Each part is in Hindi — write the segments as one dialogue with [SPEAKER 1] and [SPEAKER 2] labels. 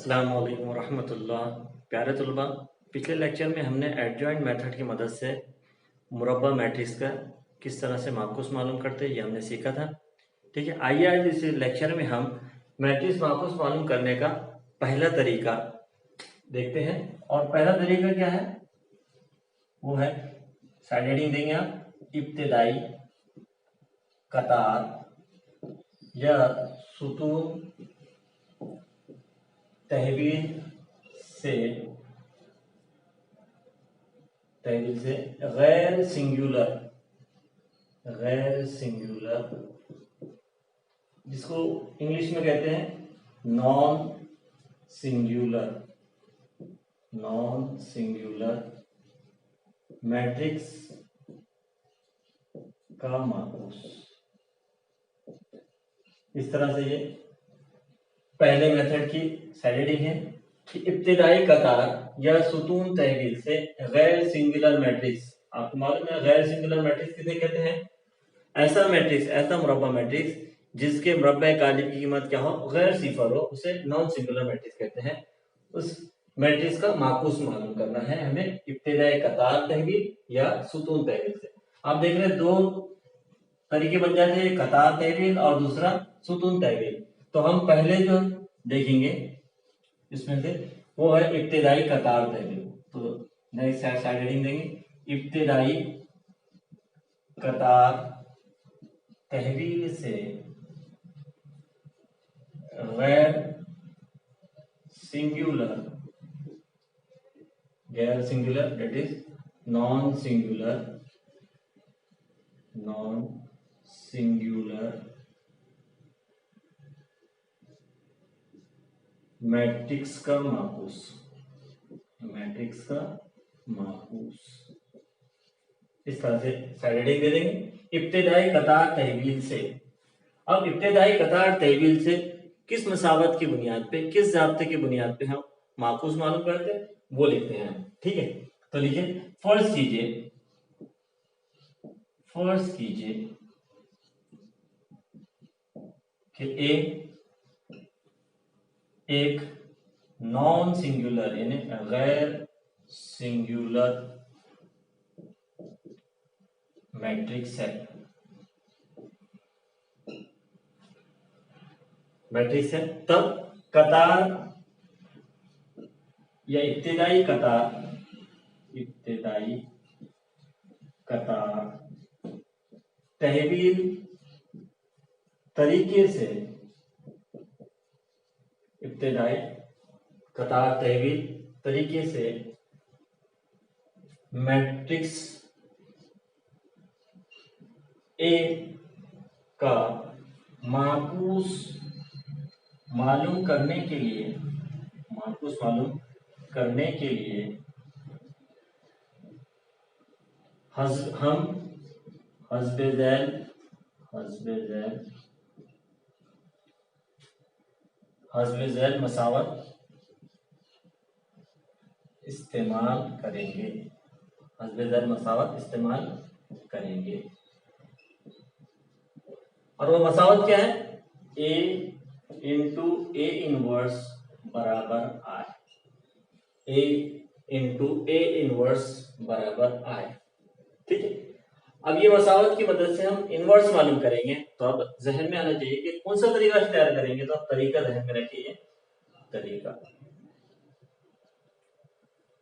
[SPEAKER 1] अस्सलाम वालेकुम रहमतुल्लाह। प्यारे तलबा, पिछले लेक्चर में हमने एडजॉइंट मेथड की मदद से मुरब्बा मैट्रिक्स का किस तरह से माकूस मालूम करते हैं ये हमने सीखा था। ठीक है, आइए आज इस लेक्चर में हम मैट्रिक्स माकूस मालूम करने का पहला तरीका देखते हैं। और पहला तरीका क्या है, वो है साइड हेडिंग देंगे आप, इब्तिदाई कतार या सुतून तहवील से गैर सिंगुलर जिसको इंग्लिश में कहते हैं नॉन सिंगुलर मैट्रिक्स का माकूस। इस तरह से ये पहले मेथड की साइड है कि इब्तिदाई कतार या सुतून तहवील से गैर सिंगुलर मैट्रिक्स। आपको मालूम है गैर सिंगुलर मैट्रिक्स किसे कहते हैं? ऐसा मैट्रिक्स, ऐसा मुरब्बा मैट्रिक्स जिसके मुरब्बा कालिब की कीमत क्या हो, गैर सिफर हो, उसे नॉन सिंगुलर मैट्रिक्स कहते हैं। उस मैट्रिक्स का माकूस मालूम करना है हमें इब्तिदाई कतार तहवील या सुतून तहवील से। आप देख रहे हैं दो तरीके बन जाते हैं, कतार तहवील और दूसरा सुतून तहवील। तो हम पहले जो देखेंगे इसमें से वो है इब्तिदाई कतार तहवील। तो नेक्स्ट साइड हेडिंग देंगे, इब्तिदाई कतार तहवील से गैर singular that is non singular matrix का माकूस। इस तरह से साइड हेडिंग दे देंगे, इब्तिदाई कतार तहवील से। अब इब्तिदाई कतार तहवील से किस मसावत की बुनियाद पे, किस ज़ाब्ते की बुनियाद पे हम माकूस मालूम करते हैं वो लिखते हैं। ठीक है, तो लीजिए फर्ज कीजिए कि ए एक नॉन सिंगुलर यानी गैर सिंगुलर मैट्रिक्स है। तब कतार या इब्तिदाई कतार तहवील तरीके से, इब्तिदाई कतार तहवील तरीके से मैट्रिक्स ए का माकूस मालूम करने के लिए हम हस्बे ज़ैल मसावत इस्तेमाल करेंगे। और वो मसावत क्या है? ए इंटू ए इनवर्स बराबर आई। ठीक है, अब ये मसावत की मदद से हम इनवर्स मालूम करेंगे। तो अब जहन में आना चाहिए कि कौन सा तरीका इख्तियार करेंगे। तो अब तरीका जहन में रखिए,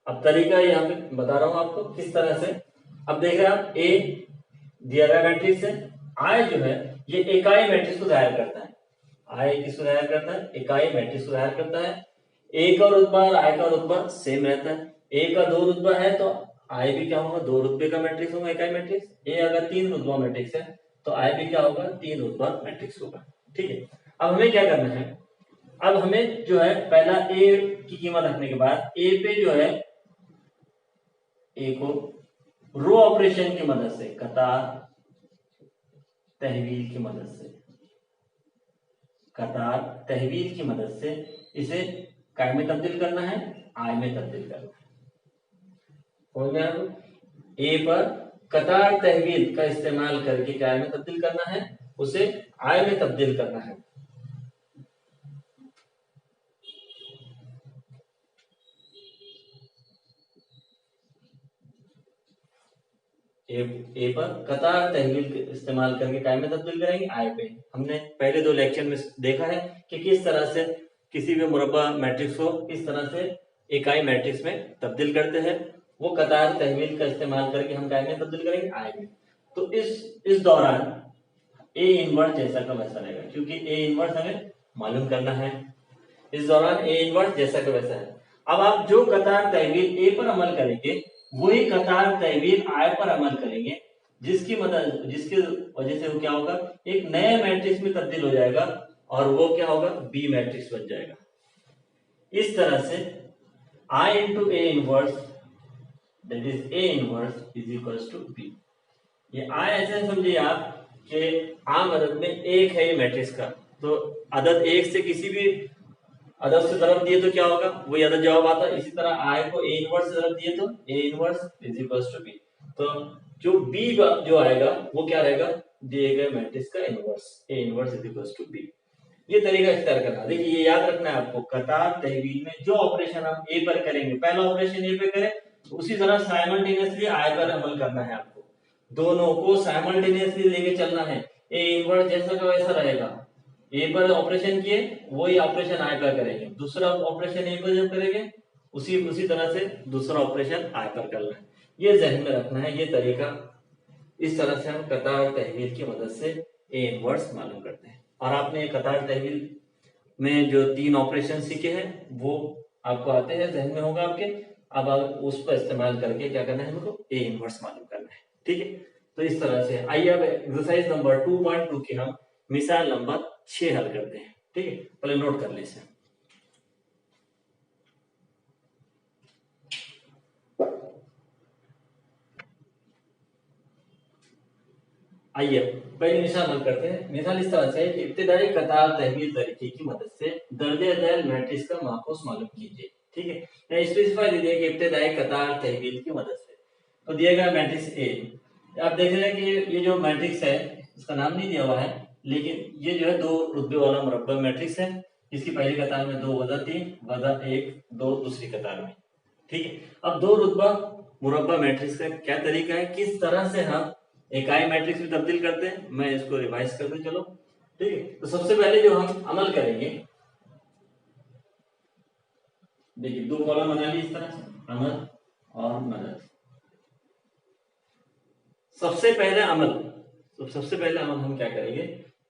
[SPEAKER 1] अब तरीका यहाँ पे बता रहा हूं आपको किस तरह से। अब देख रहे हैं आप, ए दिया गया मैट्रिक्स है, आई जो है ये इकाई मैट्रिक्स को जाहिर करता है। आई किसको जाहिर करता है? इकाई मैट्रिक्स को जाहिर करता है। ए का रुतबा और आई का रुतबा सेम रहता है। ए का 2 रुतबा है तो आई भी क्या होगा? 2 रुतबे का मैट्रिक्स होगा, इकाई मैट्रिक्स। ए अगर 3 रुतबा मैट्रिक्स है तो आई भी क्या होगा? 3 रुतबा मैट्रिक्स होगा। ठीक है, अब हमें क्या करना है? अब हमें जो है पहला ए की कीमत रखने के बाद ए पे जो है ए को रो ऑपरेशन की मदद से, कतार तहवील की मदद से इसे काय में तब्दील करना है, आई में तब्दील करना है। समझ में आया? ए पर कतार तहवील का इस्तेमाल करके काय में तब्दील करना है, उसे आई में तब्दील करना है। ए पर कतार तहवील इस्तेमाल करके काय में तब्दील करेंगे, आई पे। हमने पहले 2 लेक्चर में देखा है कि किस तरह से किसी भी मुरब्बा मैट्रिक्स को किस तरह से इकाई मैट्रिक्स में तब्दील करते हैं, वो कतार तहवील का इस्तेमाल करके हम काय में तब्दील करेंगे, आई में। तो इस दौरान ए इनवर्स जैसा का वैसा रहेगा, क्योंकि ए इनवर्स हमें मालूम करना है। इस दौरान ए इनवर्स जैसा का वैसा है। अब आप जो कतार तहवील ए पर अमल करेंगे वही कतार तहवील आई पर अमल करेंगे, जिसकी वजह से वो क्या होगा, एक नए मैट्रिक्स में तब्दील हो जाएगा और वो क्या होगा, बी मैट्रिक्स बन जाएगा। इस तरह से I into A inverse that is A inverse is equals to B. ये आई ऐसे समझिए आप कि आम अदद में एक है ये मैट्रिक्स का, तो अदद एक से किसी भी अदद से तरफ दिए तो क्या होगा, वही अदद जवाब आता है। इसी तरह आई को ए इनवर्स से तरफ दिए तो A inverse is equals to B. तो जो बी जो आएगा वो क्या रहेगा, दिए गए मैट्रिक्स का inverse, A inverse is equals to B. ये तरीका इख्तियार करना। देखिए ये याद रखना है आपको, कतार तहवील में जो ऑपरेशन हम ए पर करेंगे, पहला ऑपरेशन ए पे करें, उसी तरह साइमल्टेनियसली आई पर अमल करना है आपको। दोनों को साइमल्टेनियसली लेके चलना है। ए इनवर्स जैसा का वैसा रहेगा, ए पर ऑपरेशन किए वही ऑपरेशन आई पर करेंगे, दूसरा ऑपरेशन ए पर जब करेंगे उसी तरह से दूसरा ऑपरेशन आई पर करना है। ये जहन में रखना है, ये तरीका। इस तरह से हम कतार तहवील की मदद से ए इनवर्स मालूम करते हैं। और आपने कतार तहवील में जो 3 ऑपरेशन सीखे हैं वो आपको आते हैं, जहन में होगा आपके। अब आप उसको इस्तेमाल करके क्या करना है, हमको ए इनवर्स मालूम करना है। ठीक है, तो इस तरह से आइए अब एक्सरसाइज नंबर 2.2 की हम मिसाल नंबर 6 हल करते हैं। ठीक है, पहले नोट कर ले इसे। आइए पहले मिसाल हल करते हैं। मिसाल इस तरह से है कि इब्तिदाई कतार तहवील तरीके की मदद से दर्जे दैल मैट्रिक्स का माखूस मालूम कीजिए। ठीक है, यहाँ स्पेसिफाई दे दिया कि इब्तिदाई कतार तहवील की मदद से, तो दिया गया मैट्रिक्स ए। आप देख रहे हैं कि ये जो मैट्रिक्स है इसका नाम नहीं दिया हुआ है, लेकिन ये जो है 2 रुतबे वाला मुरब्बा मैट्रिक्स है। इसकी पहली कतार में 2 वज़ा 3 वज़ा 1 2 दूसरी कतार में। ठीक है, अब 2 रुतबा मुरब्बा मैट्रिक्स का क्या तरीका है, किस तरह से हम इकाई मैट्रिक्स में तब्दील करते हैं, मैं इसको रिवाइज कर दूं। चलो ठीक है, तो सबसे पहले जो हम अमल करेंगे, देखिए 2 कॉलम बना लिए इस तरह से, अमल और मदद। सबसे पहले अमल हम क्या करेंगे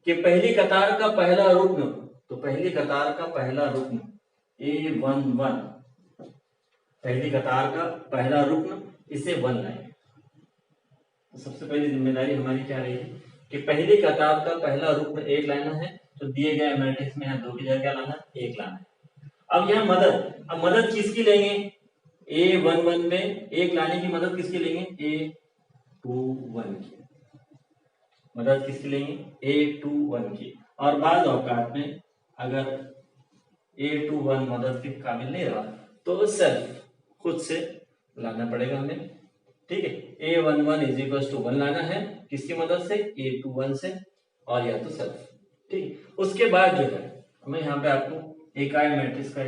[SPEAKER 1] कि पहली कतार का पहला रुक्न, तो पहली कतार का पहला रुक्न A11, पहली कतार का पहला रुक्न इसे 1 लाएंगे। तो सबसे पहली जिम्मेदारी हमारी क्या रहेगी कि पहली कतार का पहला रुक्न 1 लाना है, तो दिए गए मैट्रिक्स में यहाँ 2 की जगह क्या लाना है, 1 लाना है। अब यहाँ मदद, अब मदद किसकी लेंगे, A11 में 1 लाने की मदद किसकी लेंगे, A21 की मदद किसकी लेंगे, A21 की। और बाद औकात में अगर A21 मदद के काबिल नहीं रहा तो सेल्फ खुद से लाना पड़ेगा हमें। ठीक है, A11 इज इक्वल टू 1 लाना है, किसकी मदद से, A21 से, और या तो सेल्फ। ठीक, उसके बाद जो है मैं यहाँ पे आपको इकाई मैट्रिक्स का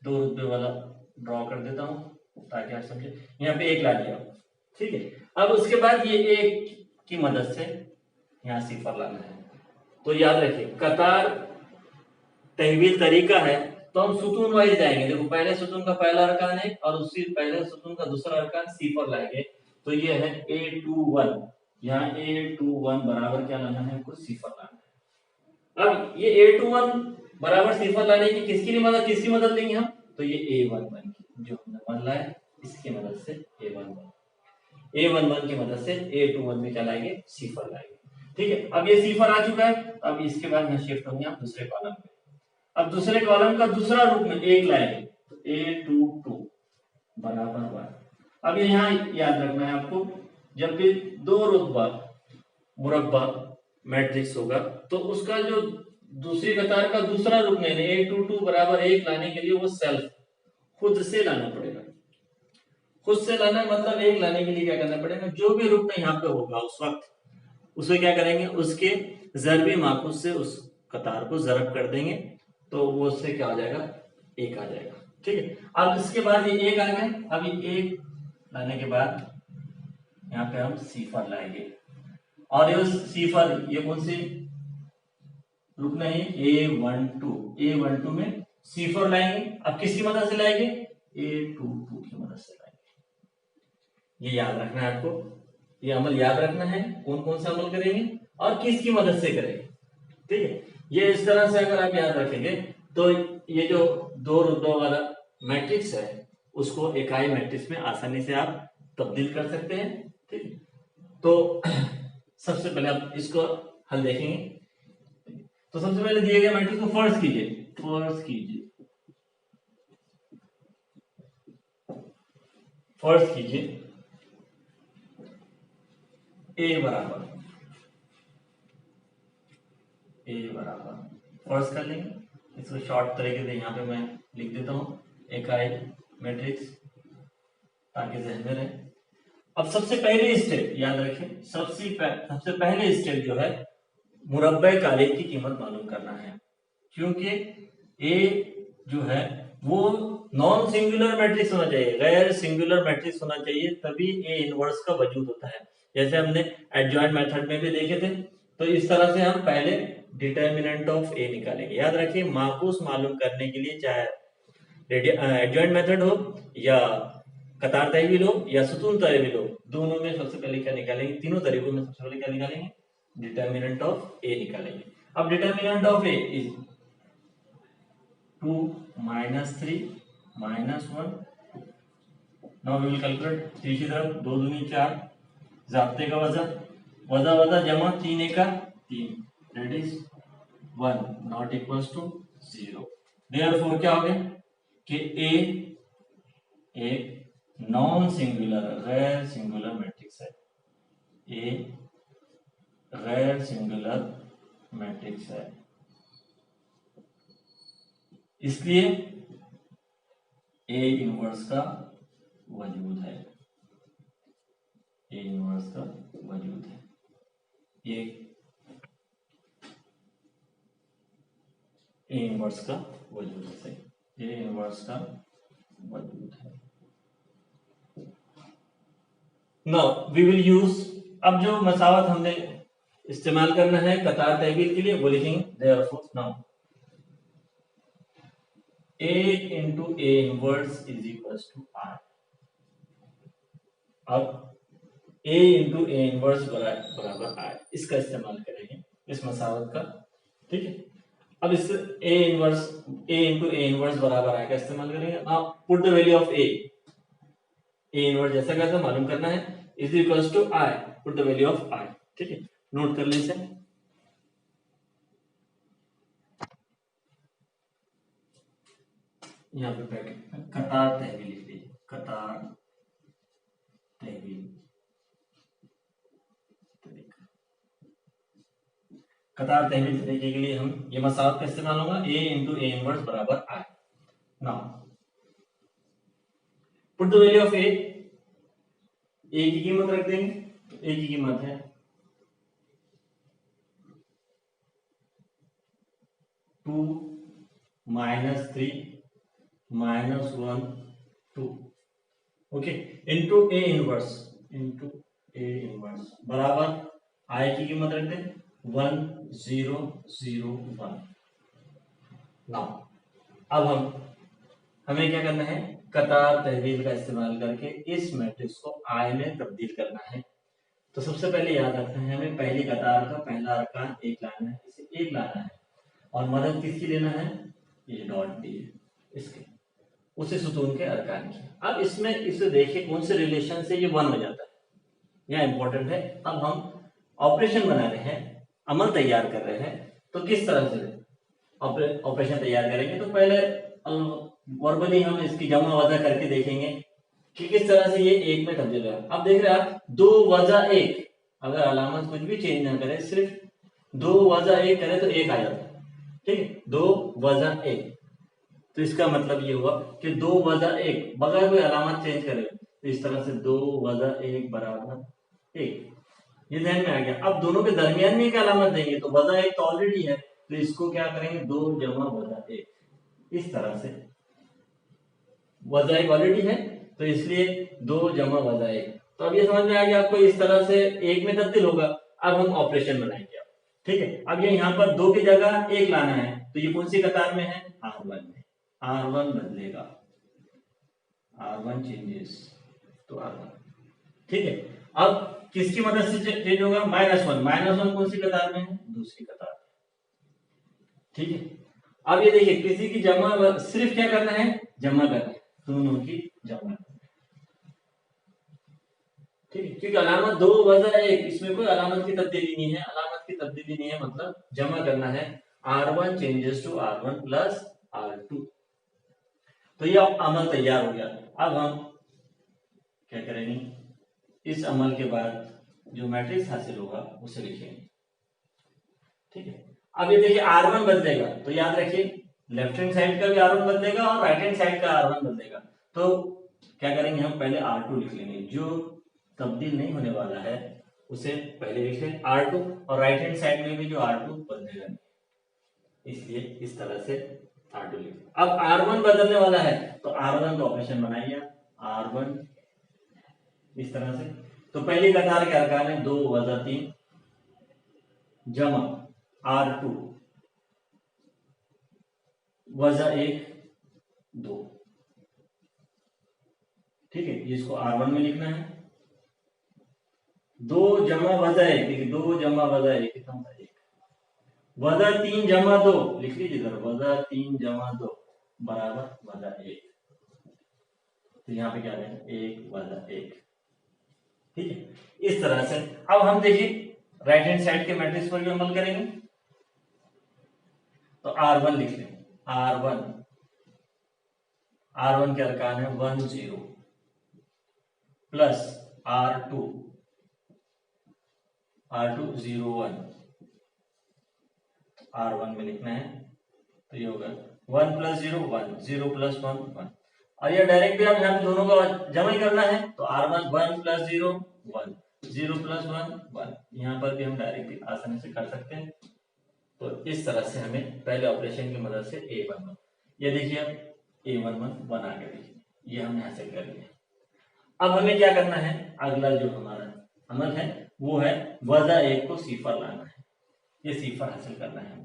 [SPEAKER 1] 2 रुतबे वाला ड्रॉ कर देता हूँ ताकि आप समझे। यहाँ पे 1 ला दिया। ठीक है, अब उसके बाद ये 1 की मदद से यहाँ सिफर लाना है। तो याद रखिए कतार तहवील तरीका है तो हम सुतून वाइज जाएंगे। देखो पहले सुतून का पहला अरकान है और उसी पहले सुतून का दूसरा अरकान सिफर लाएंगे। तो ये है A21, यहाँ A21 बराबर क्या लाना है, कुछ सिफर लाना है। अब ये A21 बराबर सिफर लाने की किसकी मदद लेंगे हम, तो ये A11 की, जो हमने 1 लाया इसकी मदद से A11 की मदद से A21 में क्या लाएंगे, सिफर लाएंगे। ठीक है, अब ये सिफर आ चुका है। अब इसके बाद हम शिफ्ट होंगे आप दूसरे कॉलम पे। अब दूसरे कॉलम का दूसरा रूप में 1 लाएंगे, तो A22 बराबर 1। अब यहाँ याद रखना है आपको, जब भी 2 रुतबा मुरब्बा मैट्रिक्स होगा तो उसका जो दूसरी कतार का दूसरा रुकन है A22 बराबर 1 लाने के लिए वो सेल्फ खुद से लाना पड़ेगा। खुद से लाना मतलब 1 लाने के लिए क्या करना पड़ेगा, जो भी रुकन यहाँ पे होगा उस वक्त उसे क्या करेंगे, उसके ज़रबी माखूज से उस कतार को ज़रब कर देंगे, तो वो उससे क्या हो जाएगा, 1 आ जाएगा। ठीक है, अब इसके बाद ये 1 आ गए। अब ये 1 लाने के बाद यहाँ पे हम सीफर लाएंगे, और ये सीफर ये कौन सी रुकना है, A12 में सीफर लाएंगे। अब किसकी मदद से लाएंगे, A22 की मदद से लाएंगे। ये याद रखना है आपको, ये अमल याद रखना है, कौन कौन सा अमल करेंगे और किसकी मदद से करेंगे। ठीक है, ये इस तरह से अगर आप याद रखेंगे तो ये जो दो रुतबा वाला मैट्रिक्स है उसको इकाई मैट्रिक्स में आसानी से आप तब्दील कर सकते हैं। ठीक है, तो सबसे पहले आप इसको हल देखेंगे। तो सबसे पहले दिए गए मैट्रिक्स को फर्स्ट कीजिए ए बराबर फर्स्ट कर लेंगे। इसको शॉर्ट तरीके से यहाँ पे मैं लिख देता हूँ इकाई मैट्रिक्स ताकि ध्यान में रहे। अब सबसे पहले स्टेप याद रखें, सबसे पहले स्टेप जो है मुरब्बे काले की कीमत मालूम करना है, क्योंकि ए जो है वो नॉन सिंगुलर मैट्रिक्स होना चाहिए, गैर सिंगुलर मैट्रिक्स होना चाहिए, तभी ए इनवर्स का वजूद होता है। जैसे हमने एडजॉइंट मेथड में भी देखे थे। तो इस तरह से हम पहले डिटर्मिनेंट ऑफ ए निकालेंगे। याद रखिए माकूस मालूम करने के लिए चाहे एडजॉइंट मेथड हो या कतार तहवील हो या सुतून तहवील हो, दोनों में सबसे पहले क्या निकालेंगे, तीनों तरीकों में सबसे पहले क्या निकालेंगे, डिटर्मिनेंट ऑफ ए निकालेंगे। अब determinant of A is 2 -3 -1। Now we will calculate, तीसरी तरफ 2 दूनी 4, ज़ाब्ते का वजन, वजा वजा जमा 3 एका 3, that is 1 not equals to 0। Therefore क्या हो गया कि ए एक नॉन सिंगुलर गैर सिंगुलर मैट्रिक्स है, ए गैर सिंगुलर मैट्रिक्स है, इसलिए ए इनवर्स का वजूद है, ए इनवर्स का वजूद है। ये ए इनवर्स का वजूद है, ए इनवर्स का वजूद है। नाउ वी विल यूज, अब जो मसावत हमने इस्तेमाल करना है कतार तहवील के लिए वो लिखेंगे therefore now A into A inverse is equals to R। अब A into A inverse बराबर R, इसका इस्तेमाल करेंगे इस मसावत का। ठीक है, अब इस A into A inverse बराबर R का इस्तेमाल करेंगे। अब put the value of A inverse जैसा कैसा मालूम करना है, is equals to I, put the value of I। ठीक है, नोट कर लें इसे। यहाँ पे ब्रैकेट कतार तहवील लिख लीजिए, कतार तहवील कतार तहवील तरीके के लिए हम ये मसावत का इस्तेमाल होगा, A into A इनवर्स बराबर I। Now put the value of A, A की कीमत रख देंगे, तो A की कीमत है 2 -3 -1 2, ओके, इनटू A इनवर्स बराबर I की कीमत रख दें 1 0 0 1। नाउ अब हमें क्या करना है, कतार तहवील का इस्तेमाल करके इस मैट्रिक्स को I में तब्दील करना है। तो सबसे पहले याद रखना है हमें पहली कतार का पहला अरकान 1 लाना है, इसे 1 लाना है, और मदद किसकी लेना है, ये डॉट डी इसके उसे सुतून के अरकान की। अब इसमें इसे देखिए कौन से रिलेशन से ये 1 हो जाता है, यह इंपॉर्टेंट है। अब हम ऑपरेशन बना रहे हैं, अमल तैयार कर रहे हैं, तो किस तरह से ऑपरेशन तैयार करेंगे, तो पहले वर्बली हम इसकी जमा वजह करके देखेंगे कि किस तरह से ये 1 में तब्दील है। अब देख रहे हैं आप 2 वजा 1, अगर अलामत कुछ भी चेंज ना करें, सिर्फ 2 वजा 1 करें तो 1 आ जाता है। ठीक है, 2 वजा 1, तो इसका मतलब ये हुआ कि 2 वजा 1 बगैर कोई अलामत चेंज करे, तो इस तरह से 2 वजा 1 बराबर 1, ये ध्यान में आ गया। अब दोनों के दरमियान में एक अलामत देंगे, तो वजा 1 तो ऑलरेडी है, तो इसको क्या करेंगे 2 जमा वजा 1, इस तरह से वजा 1 ऑलरेडी है तो इसलिए 2 जमा वजा 1, तो अब ये समझ में आ गया आपको, इस तरह से एक में तब्दील होगा। अब हम ऑपरेशन बनाएंगे अब, ठीक है। अब ये यहाँ पर 2 की जगह 1 लाना है, तो ये कौन सी कतार में है, R1 में। R1 बदलेगा, R1 चेंजेस टू R1, ठीक है। अब किसकी मदद से चेंज होगा, -1, -1 कौन सी कतार में है, दूसरी कतार, ठीक है। अब ये देखिए किसी की जमा, सिर्फ क्या करना है, जमा करना है, दोनों की जमा, ठीक है। क्योंकि अलामत 2 वजह 1, इसमें कोई अलामत की तब्दीली नहीं है, अलामत की तब्दीली नहीं है, मतलब जमा करना है। R1 changes to R1 plus R2, तो ये अमल तैयार हो गया। अब हम क्या करेंगे, इस अमल के बाद जो मैट्रिक्स हासिल होगा उसे लिखेंगे, ठीक है। अब ये देखिए R1 बदलेगा, तो याद रखिए लेफ्ट हैंड साइड का भी R1 बदलेगा और राइट हैंड साइड का R1 बदलेगा। तो क्या करेंगे, हम पहले R2 लिख लेंगे, जो तब्दील नहीं होने वाला है उसे पहले लिख लें R2, और राइट हैंड साइड में भी जो R2 बदलेगा, इसलिए इस तरह से R2 लिख। अब R1 बदलने वाला है तो R1 का ऑपरेशन बनाइए, R1 इस तरह से। तो पहली कतार के अरकान है 2 वजा 3 जमा R2 वजा 1 2, ठीक है। इसको R1 में लिखना है, 2 जमा वजा 1, देखिए 2 जमा वजा 1 कितना होता है, 1 वजा 3 जमा 2, लिख लीजिए इधर, वजा 3 जमा 2 बराबर वजा 1, तो यहाँ पे क्या है, 1 वजा 1, ठीक है। इस तरह से अब हम देखिए राइट हैंड साइड के मैट्रिक्स पर भी अमल करेंगे। तो R1 लिख लें, R1 के अरकान है 1 0 प्लस R2 0 1, R1 में लिखना है, तो ये होगा 1 प्लस 0 1, 0 प्लस 1 1, और ये डायरेक्ट भी आप यहाँ पे दोनों का जमा ही करना है, तो R1 1 प्लस 0 1, 0 प्लस 1 1, यहाँ पर भी हम डायरेक्ट भी आसानी से कर सकते हैं। तो इस तरह से हमें पहले ऑपरेशन की मदद से A11, ये देखिए अब A11 बना के देखिए, ये हमने हासिल कर लिया। अब हमें क्या करना है, अगला जो हमारा अमल है वो है वजा 1 को सिफर लाना है, ये सिफर हासिल करना है,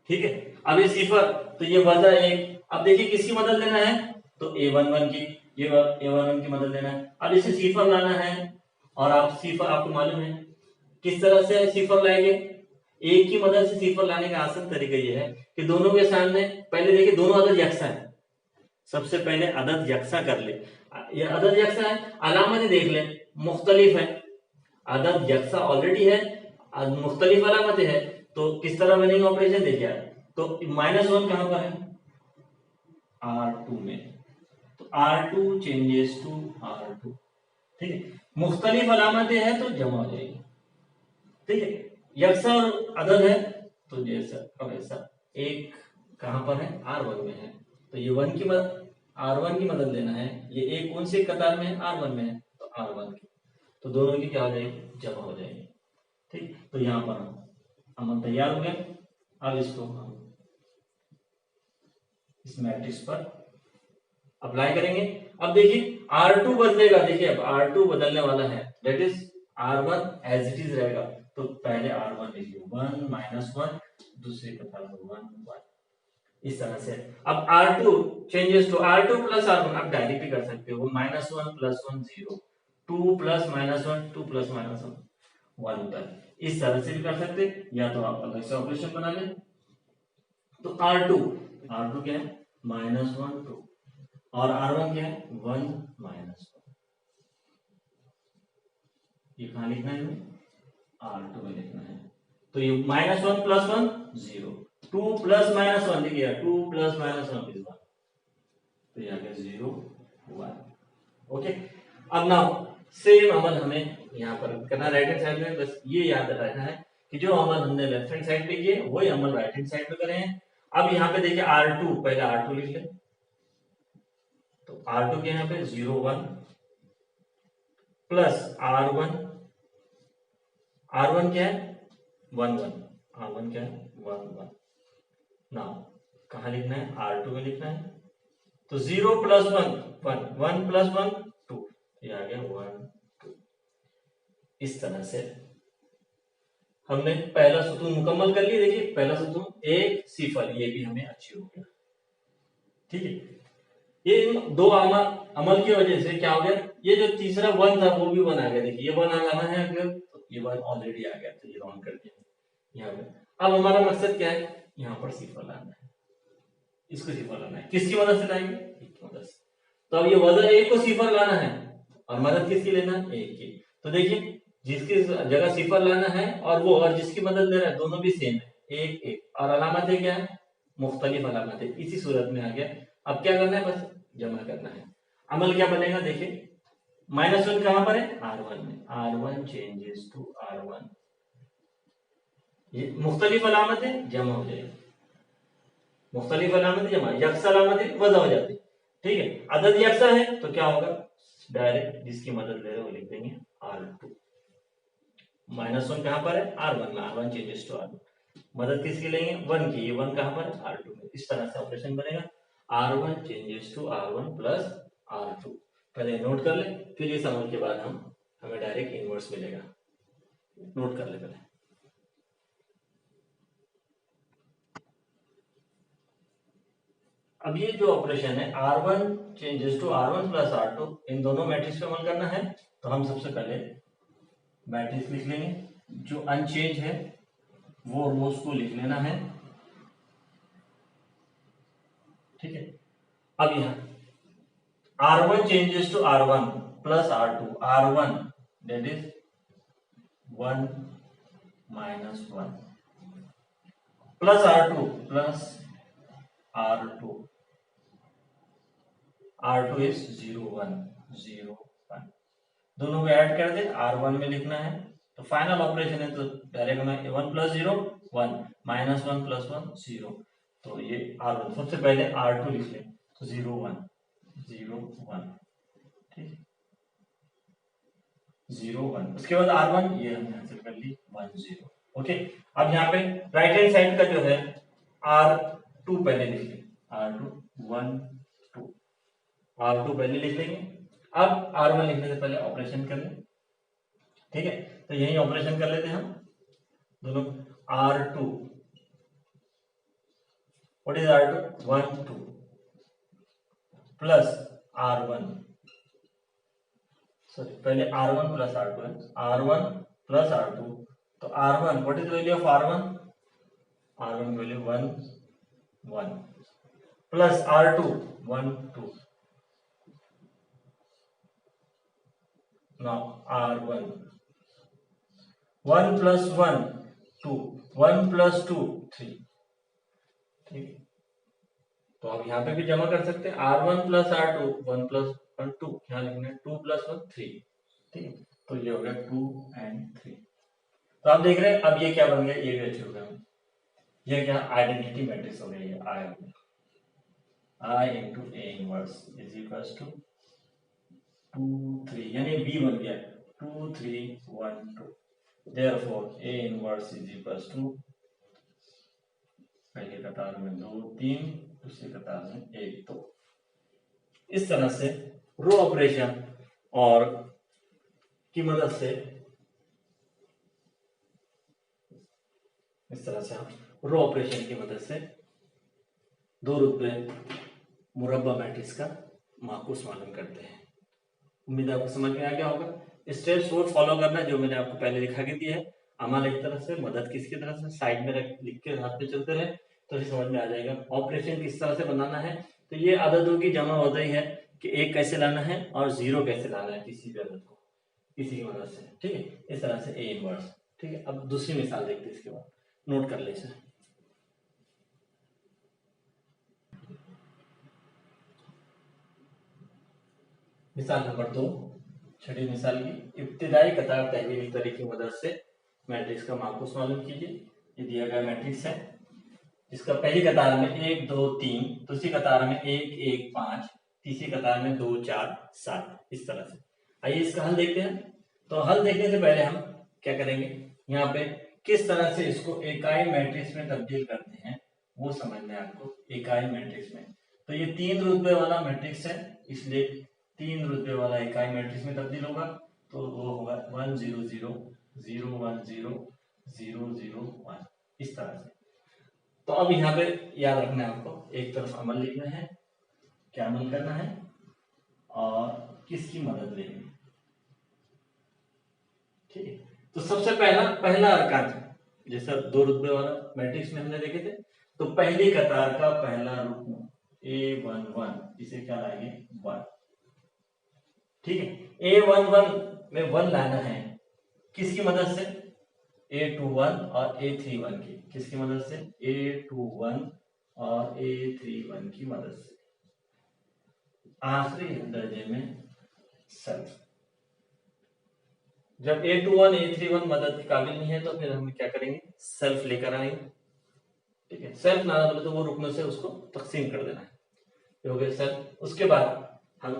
[SPEAKER 1] ठीक है। अब ये सिफर, तो ये वजा 1, अब देखिए किसकी मदद लेना है, तो A11 की, ये A11 की मदद लेना है। अब इसे सिफर लाना है, और आप सिफर आपको मालूम है किस तरह से सिफर लाएंगे, एक की मदद से सिफर लाने का आसान तरीका ये है कि दोनों के सामने पहले देखिए दोनों अदद यकसा है, सबसे पहले अदद यकसा कर ले, ये अदद यकसा है, अलामत देख ले मुख्तलिफ है, अदद यकसा ऑलरेडी है, मुख्तलिफ अलामतें है, तो किस तरह बनेंगे ऑपरेशन देखिए। तो -1 कहां पर है, R2 में, तो R2 चेंजेस टू R2, ठीक है। मुख्तलिफ अलामतें हैं तो जमा हो जाएगी, ठीक है। यकसा और अदद है तो जैसा अब ऐसा, एक कहां पर है, R1 में है, तो ये 1 की मदद, R1 की मदद लेना है, ये एक कौन से कतार में है, R1 में है, तो R1 की, तो दोनों की क्या हो जाएगी, जमा हो जाएगी, ठीक। तो यहाँ पर अमल तैयार हो गया। अब इसको हम इस मैट्रिक्स पर अप्लाई करेंगे। अब देखिए R2 बदलेगा, देखिए अब R2 बदलने वाला है, that is R1 as it is रहेगा, तो पहले R1 लिखिए 1 -1, दूसरी कतार में 1 1, इस तरह से। अब R2 changes to R2 plus R1, आप डायरेक्ट भी कर सकते हो, -1 प्लस 1 0, 2 प्लस -1 2 प्लस -1 1 होता है, इस तरह से भी कर सकते, या तो आप अलग से ऑपरेशन बना लें। तो R2 क्या है, -1 2, और R1 क्या है, 1 -1, ये कहां लिखना है, R2 में लिखना है। तो ये -1 प्लस 1 0, 2 प्लस -1, देखिए 2 प्लस -1 इज 1, तो ये आ गया 0 1, ओके। अब नाउ सेम अमल हमें यहाँ पर करना, राइट हैंड साइड में, बस ये याद रखना है कि जो अमल हमने लेफ्ट हैंड साइड पे किए वही अमल राइट हैंड साइड पे करें। अब यहाँ पे देखिए R2, पहले R2 लिख लें, तो R2 के यहाँ पे 0 1 प्लस R1, R1 क्या है 1 1, R1 क्या है 1 1, नाउ कहाँ लिखना है, R2 में लिखना है, तो 0 प्लस 1 1, 1 प्लस 1 2, ये आ गया 1 इस तरह से हमने पहला सुतून मुकम्मल कर लिया। देखिए पहला सुतून 1 0, ये भी हमें अचीव हो गया। ठीक है, ये इन दो अमल की वजह से क्या हो गया, ये जो तीसरा 1 था वो भी 1 आ गया। देखिए ये 1 आना है अगर, तो ये 1 ऑलरेडी आ गया, तो ये राउंड कर दिया यहाँ पे। अब हमारा मकसद क्या है, यहाँ पर सिफर लाना है, इसको सिफर लाना है। किसकी मदद से लाएंगे, एक की मदद से। तो अब ये वजन 1 को सिफर लाना है और मदद किसकी लेना है, 1 की। तो देखिए जिसकी जगह सिफर लाना है और वो और जिसकी मदद ले रहा है, दोनों भी सेम है, 1 1। और अलामतें क्या है, मुख्तलिफ अलामतें। इसी सूरत में आ गया। अब क्या करना है, बस जमा करना है। अमल क्या बनेगा, देखिए -1 कहां पर है, R1 में। R1 चेंजेस टू R1, ये मुख्तलिफ अलामतें जमा हो जाएगी, मुख्तलिफ अलामतें जमा, यकसा अलामतें वज़ा हो जाती। ठीक है, अदद यकसा है तो क्या होगा, डायरेक्ट जिसकी मदद ले रहे हो लिख देंगे R2। -1 कहां पर है, R1 में। R1 चेंजेस टू R1, मदद किसकी लेंगे, 1 की। ये 1 कहां पर है, R2 में। इस तरह से ऑपरेशन बनेगा, R1 changes to R1 plus R2। पहले नोट कर ले, फिर इस अमल के बाद हमें डायरेक्ट इनवर्स मिलेगा। नोट कर ले पहले। अब ये जो ऑपरेशन है R1 changes to R1 plus R2, इन दोनों मैट्रिक्स पे अमल करना है। तो हम सबसे पहले मैट्रिक्स लिख लेंगे, जो अनचेंज है वो रोज को लिख लेना है। ठीक है, अब यहाँ R1 changes to R1 plus R2, R1 that is 1 minus 1 plus R2 plus R2, R2 is 0 1 0 1, दोनों को ऐड कर दे, R1 में लिखना है। तो फाइनल ऑपरेशन है, तो डायरेक्ट में 1 plus 0 1 minus 1 plus 1 0। तो ये R1, सबसे पहले R2 लिख लें, तो 0 1 0 1, ठीक, 0 1। उसके बाद R1 ये हमने हासिल कर ली 1 0। ओके, अब यहाँ पे राइट हैंड साइड का जो है R2 पहले लिख लें, R2 1 2, R2 पहले लिख लेंगे। अब R1 लिखने से पहले ऑपरेशन कर लें। ठीक है, तो यही ऑपरेशन कर लेते हैं हम दोनों। R2, what is R2, 1 2 plus R1, sorry पहले R1 प्लस R2 है, R1 प्लस R2। तो R1, what is value of R1, R1 value 1 1 plus R2 1 2। Now R1 1 plus 1 2, 1 plus 2 3। ठीक, तो आप यहाँ पे भी जमा कर सकते हैं, R1 प्लस R2 1 प्लस 1 2, यहाँ लिखना है 2 प्लस 1 3। ठीक है, तो ये हो गया 2 and 3। तो आप देख रहे हैं अब ये क्या बन गया, ये भी अचीव हो गया। ये क्या आइडेंटिटी मैट्रिक्स हो गई है, I into A inverse is equals to 2 3, यानी B बन गया 2 3 1 2। Therefore A inverse is equals to, पहली कतार में 2 3, दूसरी कतार में 1 2। इस तरह से रो ऑपरेशन और की मदद से, इस तरह से हम रो ऑपरेशन की मदद से दो रुतबे मुरब्बा मैट्रिक्स का माकूस मालूम करते हैं। उम्मीद आपको समझ में आ गया होगा। स्टेप्स वो फॉलो करना जो मैंने आपको पहले लिखा के दिया है। अमल एक तरह से, मदद किसकी तरफ से, साइड में लिख के हाथ पे चलते रहे तो समझ में आ जाएगा। ऑपरेशन किस तरह से बनाना है, तो ये अददों की जमा होता ही है कि एक कैसे लाना है और 0 कैसे लाना है किसी भी अदद को, किसी की मदद से। ठीक है, इस तरह से A इनवर्स। ठीक है, अब दूसरी मिसाल देखते हैं, इसके बाद नोट कर ले इसे। मिसाल नंबर 2, छठी मिसाल की इब्तिदाई कतार तहवीली तरीके की मदद से मैट्रिक्स का माकूस मालूम कीजिए। ये दिया गया मैट्रिक्स है जिसका पहली कतार में 1 2 3, दूसरी कतार में 1 1 5, तीसरी कतार में 2 4 7, इस तरह से। आइए इसका हल देखते हैं। तो हल देखने से पहले हम क्या करेंगे, यहाँ पे किस तरह से इसको इकाई मैट्रिक्स में तब्दील करते हैं वो समझना है आपको। इकाई मैट्रिक्स में तो ये 3 रुतबे वाला मैट्रिक्स है, इसलिए 3 रुतबे वाला इकाई मैट्रिक्स में तब्दील होगा। तो वो होगा 100 010 001 इस तरह से। तो अब यहाँ पे याद रखना है आपको, एक तरफ अमल लिखना है, क्या अमल करना है और किसकी मदद लेनी है। ठीक है, तो सबसे पहला अरकान, जैसा 2 रुतबे वाला मैट्रिक्स में हमने देखे थे, तो पहली कतार का पहला रुकन A11, इसे क्या लाएंगे 1। ठीक है, A11 में 1 लाना है, किसकी मदद से, A21 और A31 की, किसकी मदद से, A21 और A31 की मदद से। आखिरी दर्जे में सेल्फ, जब A21 A31 मदद के काबिल नहीं है तो फिर हम क्या करेंगे, सेल्फ लेकर आएंगे। ठीक है, सेल्फ लाना बोले तो वो रुकने से उसको तकसीम कर देना है, ये हो गया सेल्फ। उसके बाद हम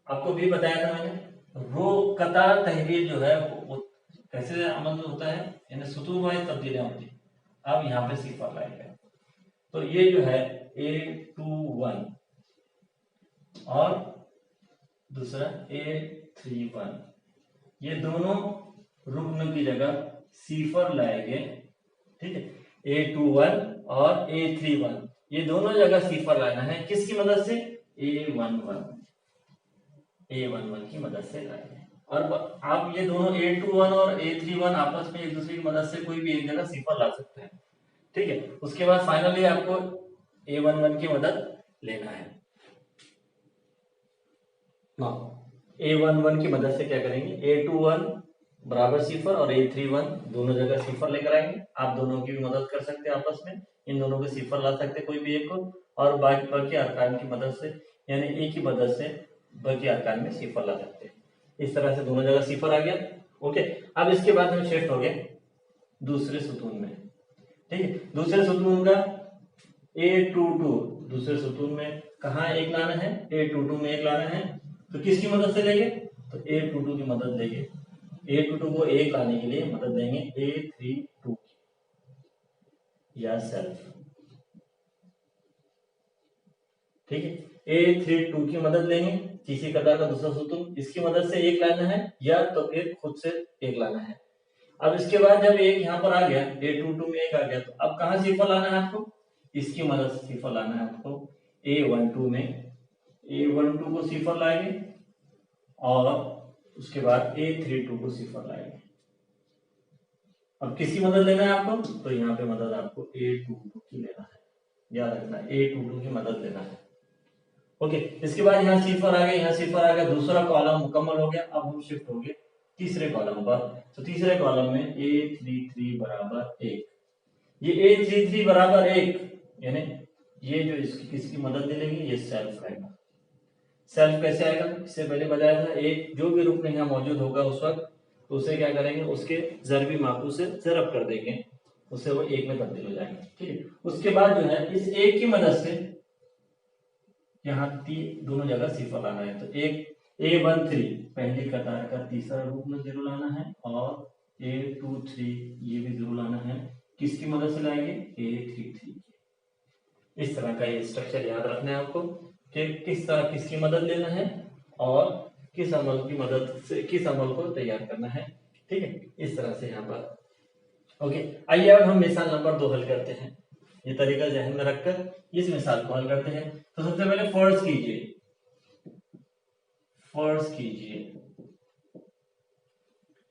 [SPEAKER 1] आपको भी बताया था मैंने, रो कतार तहवील जो है वो कैसे अमल होता है, यानी सुतून वाइज तब्दीलियां होती है। अब यहाँ पे सिफर लाएंगे, तो ये जो है A21 और दूसरा A31, ये दोनों रुकन की जगह सिफर लाएंगे। ठीक है, A21 और A31 ये दोनों जगह सिफर लाना है, किसकी मदद से, A11 की मदद से लाएंगे। और आप ये दोनों A21 और A31 आपस में एक दूसरे की मदद से कोई भी एक जगह सिफर ला सकते हैं। ठीक है, उसके बाद फाइनली आपको A11 की मदद लेना है। A11 की मदद से क्या करेंगे, A21 बराबर सिफर और A31 दोनों जगह सिफर लेकर आएंगे। आप दोनों की भी मदद कर सकते हैं आपस में, इन दोनों को सिफर ला सकते हैं कोई भी एक को, और बाकी अरकान की मदद से, यानी ए की मदद से बाकी अरकान में सिफर ला सकते हैं। इस तरह से दोनों जगह सिफर आ गया। ओके, अब इसके बाद हम शिफ्ट हो गए दूसरे सुतून में। ठीक है, दूसरे सुतून का A22, दूसरे सुतून में कहा एक लाना है, A22 में एक लाना है, तो किसकी मदद से लेंगे, तो A22 की मदद लेंगे। A22 को एक लाने के लिए मदद देंगे A32 की या सेल्फ। ठीक है, A32 की मदद लेंगे, तीसरी कतार का दूसरा सुतून, इसकी मदद से एक लाना है या तो फिर खुद से एक लाना है। अब इसके बाद जब एक यहाँ पर आ गया, A22 में एक आ गया, तो अब कहाँ सिफर लाना है आपको, इसकी मदद से सिफर लाना है आपको A12 में। A12 को सिफर लाएंगे और उसके बाद A32 को सिफर लाएंगे। अब किसकी मदद लेना है आपको, तो यहाँ पे मदद आपको A22 की लेना है, याद रखना A22 की मदद लेना है। ओके, इसके बाद यहाँ सिफर आ गया, यहाँ सिफर आ गया, दूसरा कॉलम मुकम्मल हो गया। अब हम शिफ्ट हो गए तीसरे कॉलम पर, तो तीसरे कॉलम में A33 बराबर 1, ये A33 बराबर 1 यानी ये जो इसकी किसकी मदद लेंगे, ये सेल्फ आएगा। सेल्फ कैसे आएगा, इससे पहले बताया था, एक जो भी रुकन यहाँ मौजूद होगा उस वक्त, तो उसे क्या करेंगे, उसके ज़रबी माकू से ज़रब कर देंगे, उससे वो एक में तब्दील हो जाएंगे। ठीक है, उसके बाद जो है इस एक की मदद से यहाँ दोनों जगह सिफर लाना है, तो एक A13 पहली कतार का तीसरा रुकन जरूर लाना है और A23 ये भी जरूर लाना है, किसकी मदद से लाएंगे, A33। इस तरह का ये स्ट्रक्चर याद रखना है आपको कि किस तरह किसकी मदद लेना है और किस अमल की मदद से किस अमल को तैयार करना है। ठीक है, इस तरह से यहाँ पर। ओके, आइए अब हम मिसाल नंबर 2 हल करते हैं। ये तरीका जहन में रखकर इस मिसाल को हल करते हैं। तो सबसे पहले फर्ज कीजिए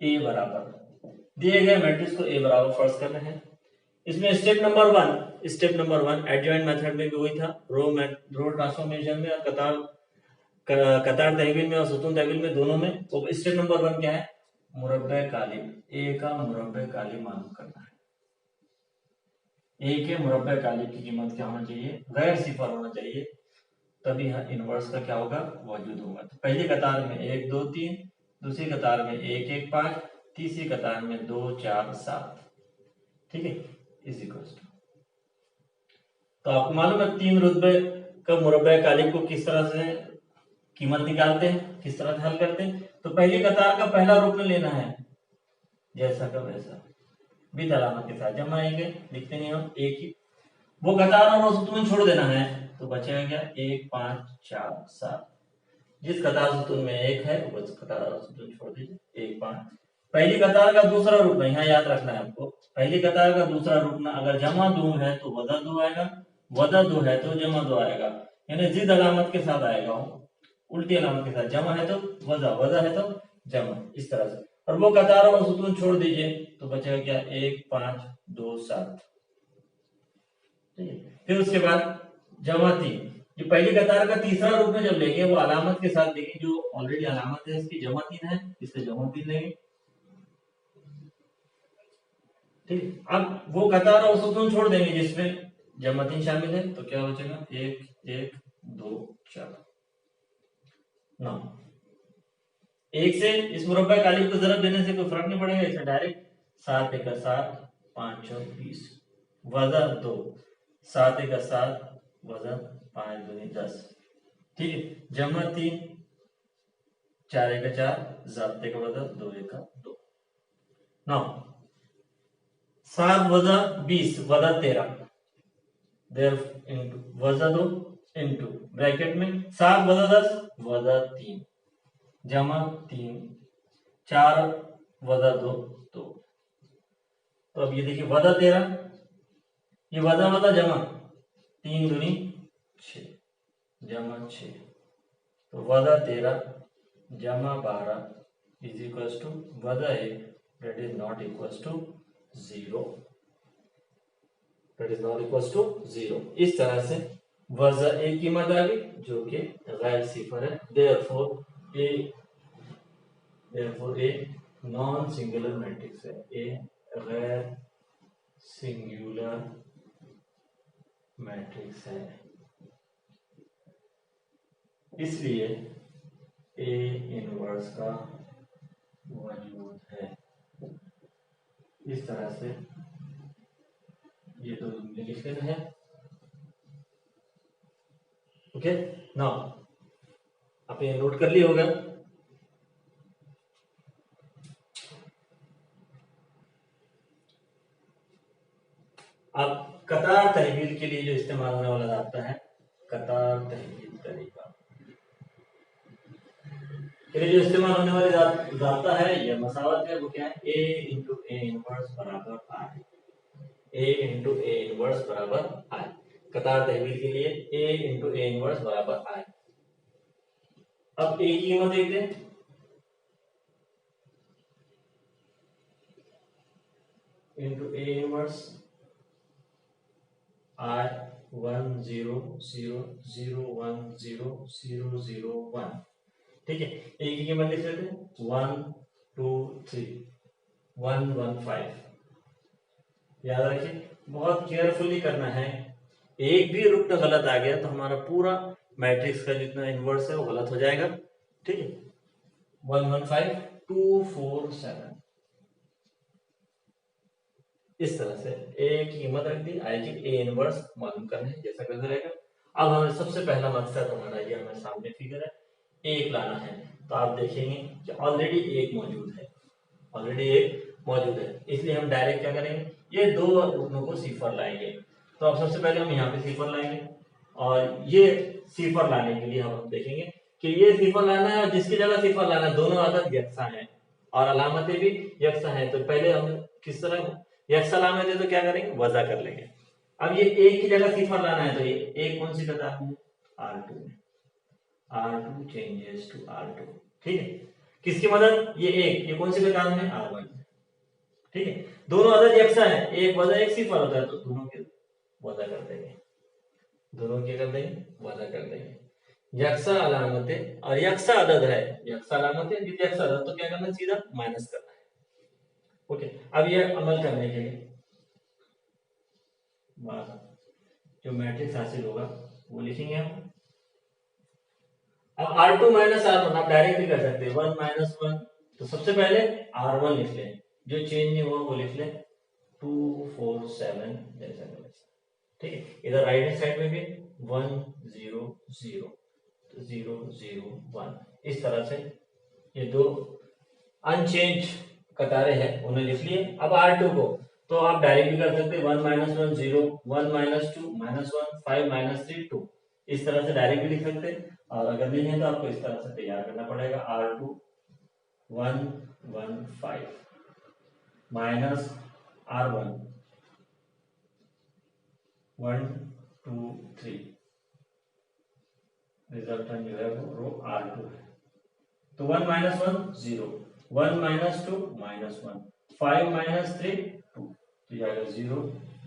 [SPEAKER 1] A बराबर, दिए गए मैट्रिक्स को A बराबर फर्ज करना है। इसमें स्टेप नंबर 1 एडजॉइंट मेथड में भी वही था, रो ट्रांसफॉर्मेशन में और कतार तहवील में और सुतून तहवील में, दोनों में। तो स्टेप नंबर 1 क्या है, मुरब्बे कालिब, ए का मुरब्बे कालिब मालूम करना है। ए के मुरब्बे कालिब की कीमत क्या होना चाहिए, गैर सिफर होना चाहिए, तभी यहाँ इनवर्स का क्या होगा, मौजूद होगा। तो पहली कतार में 1 2 3, दूसरी कतार में 1 1 5, तीसरी कतार में 2 4 7। ठीक है, इज इक्वल टू, तो आपको मालूम है 3 रुतबे का मुरब्बे कालिब को किस तरह से कीमत निकालते हैं, किस तरह से हल करते हैं। तो पहली कतार का पहला रुकन लेना है, जैसा का वैसा, भी अलामत के साथ जमाएंगे, लिखते नहीं हम एक ही, वो कतार और सुतून छोड़ देना है, तो बचेगा क्या 1 5 4 7। जिस कतार सुतून में 1 है वो कतार सुतून छोड़ दीजिए 1 5। पहली कतार का दूसरा रुकना यहाँ याद रखना है आपको। पहली कतार का दूसरा रुकना अगर जमा 2 है तो वजा 2 आएगा, वजा 2 है तो जमा 2 आएगा, यानी जिद अलामत के साथ आएगा, उल्टी अलामत के साथ। जमा है तो वजा, वजा है तो जमा, इस तरह से। और वो कतार और सुतून छोड़ दीजिए तो बचेगा क्या 1 5 2 7। ठीक है, फिर उसके बाद जमा 3, जो पहली कतार का तीसरा रुकना जब लेंगे वो अलामत के साथ लेंगे, जो ऑलरेडी अलामत है इसकी जमा 3 है, इससे जमा 3 लेंगे। ठीक, अब वो कतार और सुतून छोड़ देंगे जिसमें जमा 3 शामिल है, तो क्या बचेगा 1 1 2 4 9। 1 से इस मुरब्बा कालिब को जरब देने से कोई फर्क नहीं पड़ेगा, इसमें डायरेक्ट 7 1 7 5 6 20 वजा 2, 7 1 7 वजा 5 2 10। ठीक है, जमा 3 4 1 4 ज़ाब्ते का वजा 2 1 2 9। 7 वजा 20 वजा 13, देयर इनटू वजा 2 इनटू ब्रैकेट में 7 वजा 10 वजा 3 जमा 3 4 वजा 2 2। तो अब ये देखिए वजा 13, ये वजा वजा जमा 3 दूनी 6 जमा 6, तो वजा 13 जमा 12 इज इक्वल्स टू वजा 1, that is not equals to 0, that is not equals to 0। इस तरह से वजा ए की कीमत आ गई जो कि गैर सिफर है, therefore a non singular matrix है, ए गैर सिंगुलर मैट्रिक्स है, इसलिए ए इनवर्स का मौजूद है। इस तरह से ये तो लिख लेना है। ओके, नाउ आप ये नोट कर लिए होगा। अब कतार तहवील के लिए जो इस्तेमाल होने वाला जाता है, कतार तहवील तरीका के लिए जो इस्तेमाल होने वाली जाता है, यह मसावत है, वो क्या है, ए इंटू ए इनवर्स बराबर आई, ए इंटू ए इनवर्स बराबर आई। कतार तहवील के लिए ए इंटू ए इनवर्स बराबर आई। अब ए की कीमत देखते हैं, इंटू ए इनवर्स आई 1 0 0 0 1 0 0 0 1। ठीक है, ए की कीमत लिख लेते हैं 1 2 3 1 1 5। याद रखिए, बहुत केयरफुली करना है, एक भी रुकना गलत आ गया तो हमारा पूरा मैट्रिक्स का जितना इनवर्स है वो गलत हो जाएगा। ठीक है, 1 1 5 2 4 7, इस तरह से ए की कीमत रख दी, आई की ए इनवर्स मालूम करना है, जैसा करना रहेगा। अब हमें सबसे पहला मकसद हमारा ये हमारे सामने फिगर है, एक लाना है। तो आप देखेंगे कि ऑलरेडी एक मौजूद है, ऑलरेडी एक मौजूद है, इसलिए हम डायरेक्ट क्या करेंगे, ये दो रुकनों को सिफर लाएंगे। तो अब सबसे पहले हम यहाँ पे सिफर लाएंगे, और ये सिफर लाने के लिए हम देखेंगे कि ये सिफर लाना है और जिसकी जगह सिफर लाना है, दोनों आदत यकसा है और अलामतें भी यकसा है। तो पहले हम किस तरह यकसा अलामत है तो क्या करेंगे, वजा कर लेंगे। अब ये एक की जगह सिफर लाना है, तो ये एक कौन सी कतार में, R2 में, R2 चेंजेस टू R2। ठीक है, किसकी मदद, ये एक, ये कौन सी कतार में, R1। ठीक है, दोनों अदद यकसा है, एक वजा एक सिफर होता है, तो दोनों के वजा कर देंगे, दोनों क्या कर देंगे, वजा कर देंगे। यकसा अलामतें और यकसा अदद है, यकसा अलामतें यकसा अदद, तो क्या करना, सीधा माइनस करना है। ओके, अब ये अमल करने के लिए जो मैट्रिक्स हासिल होगा वो लिखेंगे हम। अब R2 माइनस R1 आप डायरेक्ट भी कर सकते हैं, 1 माइनस 1, तो सबसे पहले R1 लिख लें, जो चेंज नहीं हुआ वो लिख लें 2 4 7 जैसा वैसा। ठीक है, इधर राइट हैंड साइड में भी 1 0 0 0 0 1, इस तरह से ये दो अनचेंज कतारें हैं उन्हें लिख लिए। अब R2 को तो आप डायरेक्ट भी कर सकते हैं, 1 माइनस 1 0 1 माइनस 2 माइनस 1 5 माइनस 3 2, इस तरह से डायरेक्ट भी लिख सकते हैं, और अगर नहीं है तो आपको इस तरह से तैयार करना पड़ेगा। R2 115 माइनस R1 123, रिजल्टेंट जो है वो रो R2 है। तो 1 माइनस 1 0, 1 माइनस 2 माइनस 1, 5 माइनस 3 2, तो जाएगा 0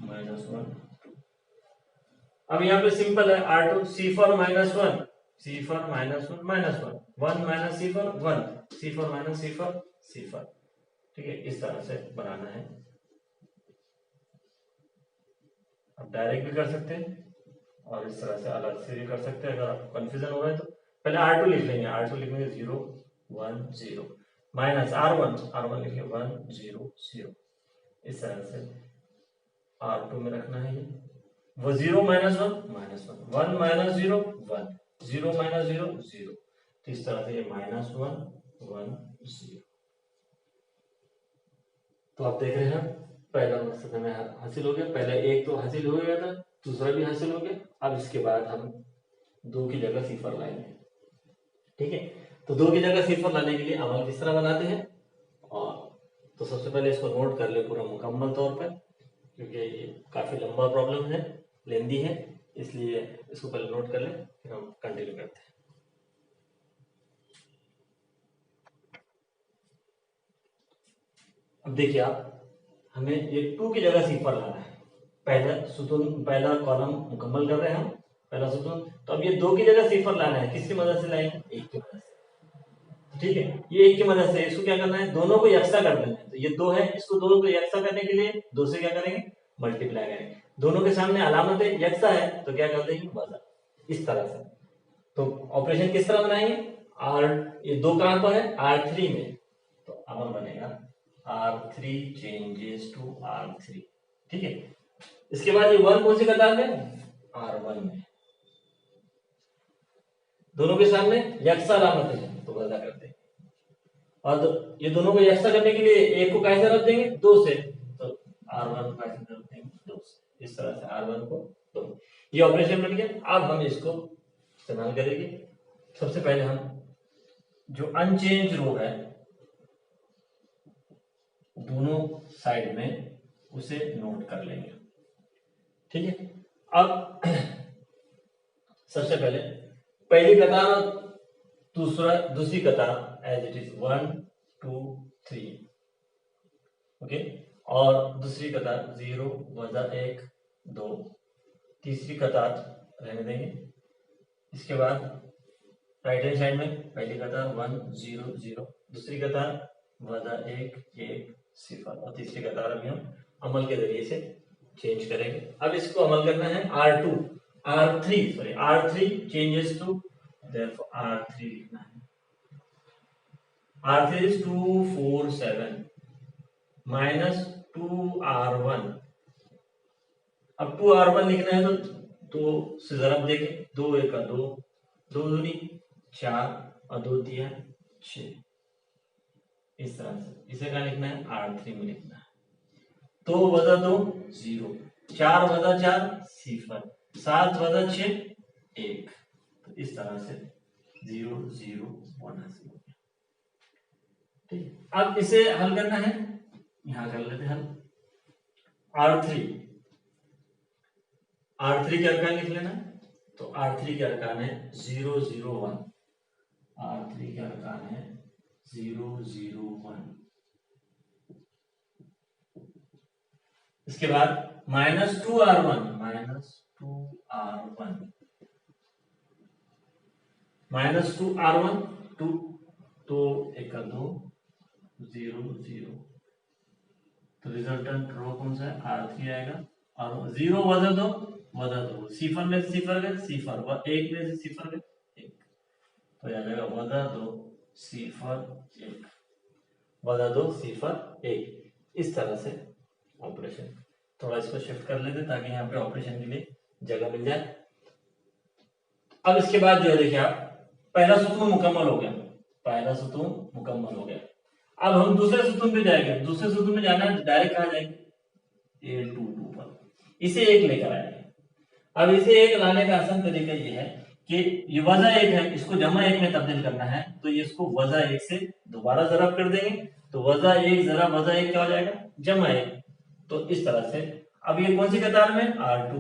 [SPEAKER 1] माइनस 1 2। अब यहाँ पे सिंपल है, R2 C4 minus 1, C4 minus 1 minus 1, 1 minus C4 1, C4 minus C4 C4। ठीक है, इस तरह से बनाना है। आप डायरेक्ट भी कर सकते हैं और इस तरह से अलग से भी कर सकते हैं। अगर आपको कंफ्यूजन हो रहा है तो पहले R2 लिख लेंगे, R2 लिखेंगे 0 1 0 माइनस R1 लिखेंगे 1 0 0। इस तरह से R2 में रखना है, वो 0 माइनस 1 माइनस 1, 1 माइनस 0 1, 0 माइनस 0 0। तो इस तरह से ये माइनस 1 1 0। तो आप देख रहे हैं पहला मकसद हमें हासिल हो गया, पहले एक तो हासिल हो गया था, दूसरा भी हासिल हो गया। अब इसके बाद हम 2 की जगह सिफर लाएंगे। ठीक है, तो 2 की जगह सिफर लाने के लिए अमल किस तरह बनाते हैं, और तो सबसे पहले इसको नोट कर ले पूरा मुकम्मल तौर पर, क्योंकि ये काफी लंबा प्रॉब्लम है, लेंदी है, इसलिए इसको पहले नोट कर ले, फिर हम कंटिन्यू करते हैं। अब देखिए आप, हमें ये 2 की जगह सिफर लाना है। पहला कॉलम मुकम्मल कर रहे हैं हम, पहला सुतून। तो अब ये 2 की जगह सिफर लाना है, किसकी मदद से लाएंगे, 1 की मदद से। ठीक है, ये 1 की मदद से, इसको क्या करना है, दोनों को यकसा कर देना है। तो ये 2 है, इसको दोनों को यकसा करने के लिए 2 से क्या करेंगे, मल्टीप्लाई करेंगे। दोनों के सामने अलामत है यकसा है, तो क्या कर देंगे, वज़न, इस तरह से। तो ऑपरेशन किस तरह बनाएंगे, ये 2 कहां पर है, R3 में, तो अमल बनेगा R3 चेंजेस टू R3। ठीक है, इसके बाद ये 1 कौन सी कतार में, R1 में, दोनों के सामने यकसा अलामत है, तो वज़ा करते हैं। और ये दोनों को यकसा करने के लिए एक को कैसे रख देंगे, 2 से, तो R1 को कैसे रख देंगे, 2 से। इस तरह से R1 को 2। ये ऑपरेशन बन गया। अब हम इसको इस्तेमाल करेंगे। सबसे पहले हम जो अनचेंज रो है दोनों साइड में, उसे नोट कर लेंगे। ठीक है, अब सबसे पहले पहली कतार और दूसरी कतार एज इट इज 1 2 3, ओके, और दूसरी कतार 0 वजा 1 2, तीसरी कतार रहने देंगे। इसके बाद राइट हैंड साइड में पहली कतार 1 0 0, दूसरी कतार वजा 1 1 0, और तीसरी कतार अभी हम अमल के जरिए से चेंज करेंगे। अब इसको अमल करना है R3 changes to, therefore R3 लिखना है। R3 is 247 minus 2R1। अब 2R1 लिखना है तो से जरा देखें, 2 1 2, 2 दूनी 4 और 2 दिया 6। इस तरह से इसे क्या लिखना है, R3 में लिखना है। 2 वजा 2 0, 4 वजा 4 0, 7 वजा 6 1। तो इस तरह से 0 0 1 हासिल हो गया। ठीक, अब इसे हल करना है, यहां कर लेते हैं हल। R3 के अरकान लिख लेना। तो R3 के अरकान है 0 0 1, R3 के अरकान है 0 0 1। इसके बाद माइनस 2R1 माइनस 2R1 2, तो 1 2 0 0। तो रिजल्टेंट रो कौन सा है, R3 आएगा। और 0 वजा 2 सिफर में से सिफर गए सिफर, 1 में से सिफर गए 1, तो आ जाएगा वजा 2 सिफर 1, वजा 2 सिफर 1। इस तरह से ऑपरेशन, थोड़ा इसको शिफ्ट कर लेते ताकि यहाँ पे ऑपरेशन के लिए जगह मिल जाए। अब इसके बाद जो है देखिए आप, पहला सुतून मुकम्मल हो गया, पहला सुतून मुकम्मल हो गया। अब हम दूसरे सुतून पे जाएंगे। दूसरे सुतून में जाना है, डायरेक्ट कहाँ जाएंगे, A2 2 पर, इसे 1 लेकर आएंगे। अब इसे एक लाने का आसान तरीका ये है कि ये वजह एक है, इसको जमा एक में तब्दील करना है, तो ये इसको वजह एक से दोबारा जरब कर देंगे, तो वजह एक जरा वजह एक क्या हो जाएगा, जमा एक। तो इस तरह से अब ये कौन सी कतार में, R2,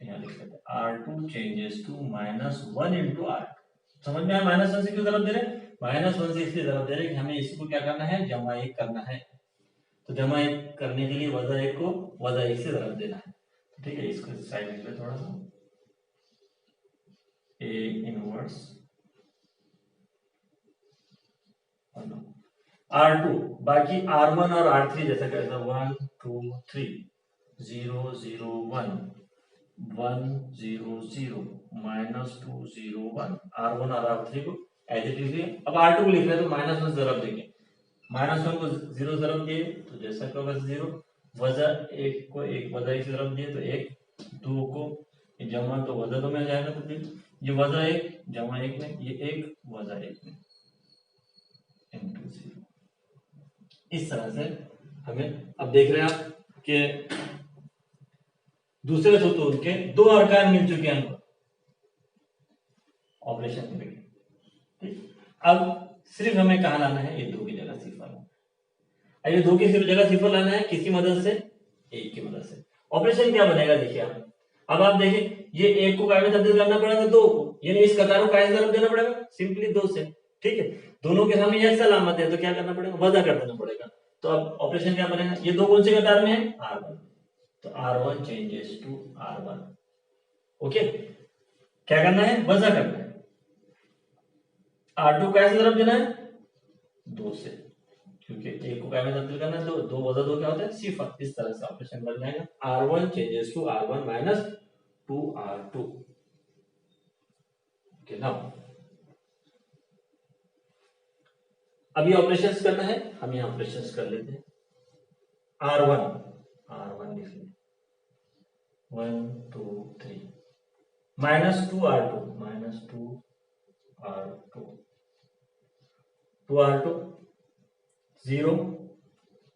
[SPEAKER 1] यहाँ लिख लेते हैं R2 changes to -1 into R। समझ में आया -1 से क्यों जरब दे रहे हैं, -1 से इसलिए जरब दे रहे हैं कि हमें इसको क्या करना है, जमा एक करना है। तो जमा एक करने के लिए वजह एक को वजह एक से जरब देना है। ठीक है, इसको साइड लिख ले थोड़ा सा, A इनवर्स R2, बाकी R1 और R3 जैसा कैसा 1 2 3 0 0 1 1 0 0 -2 0 1 R1 और R3 को एज इट इज। अब R2 को लिख रहे हैं तो -1 जरब देंगे, -1 को 0 जरब दिए तो जैसा का वैसा 0, वजह एक को एक वजह एक से जरब दिए तो 1, 2 को जमा तो वजह 2 में आ जाएगा, तो फिर ये वजह एक जमा एक में, ये एक वजह एक में इनटू 0। इस तरह से हमें अब देख रहे हैं आप कि दूसरे सूत्र के दो अरकान मिल चुके हैं हमको ऑपरेशन करने के। ठीक, अब सिर्फ हमें कहा लाना है, ये 2 की जगह सिफर लाना है। ये 2 की जगह सिफर लाना है किसकी मदद से, एक की मदद से। ऑपरेशन क्या बनेगा देखिए आप, अब आप देखिए ये एक को काय में तब्दील करना पड़ेगा 2 को, यानी इस कतार को काय से जरब देना पड़ेगा, सिंपली 2 से। ठीक है, दोनों के सामने एक अलामत है तो क्या करना पड़ेगा, वजह कर देना पड़ेगा। तो अब ऑपरेशन क्या बनेगा, ये 2 कौन सी कतार में है, R1, तो R1 changes to R1। Okay, क्या करना है, वजह करना है। R2 कैसे जरब देना है, 2 से, क्योंकि एक को काय में तब्दील करना है तो 2 वजह 2 क्या होता है, सिफर। इस तरह से ऑपरेशन बन जाएगा R1 changes to R1 minus 2R2। Okay, now अभी ऑपरेशंस करना है, हम यहाँ ऑपरेशंस कर लेते हैं। R1 लिख लें 1 2 3 -2R2 2R2 0,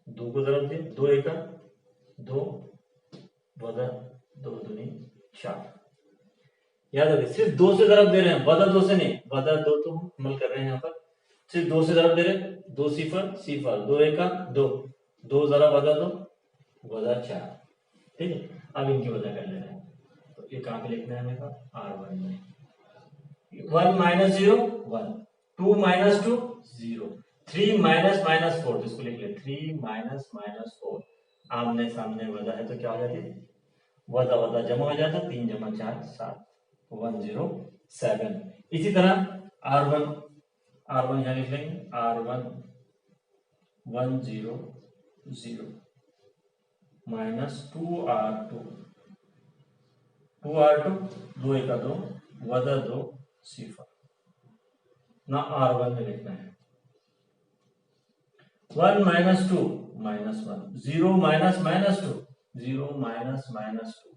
[SPEAKER 1] 2 को जरब दिए, 2 एक 2 वजह 2 दूनी 4। याद रखिए सिर्फ 2 से जरब दे रहे हैं, वजह 2 से नहीं, वजह 2 तो हम अमल कर रहे हैं यहाँ पर, सिर्फ 2 से जरब दे रहे हैं, 2 सिफर सिफर 2 एक 2 2 जरा वजह 2 वजह 4। ठीक है, अब इनकी वजह कर ले रहे हैं, तो ये कहाँ पे लिखना है हमें R1 में 1 - 0 1 2 - 2 0 3 - 4, तो इसको लिख ले 3 - 4। आमने सामने वजह है तो क्या हो जाती है, वजह वजह जमा हो जाता है, 3 जमा 4 7 107। इसी तरह R1 यहाँ लिख लेंगे R1 1 0 0 -2R2 2 एक 2 वजह 2 सिफर ना, R1 में लिखना है 1 - 2 -1 0 -2 0 -2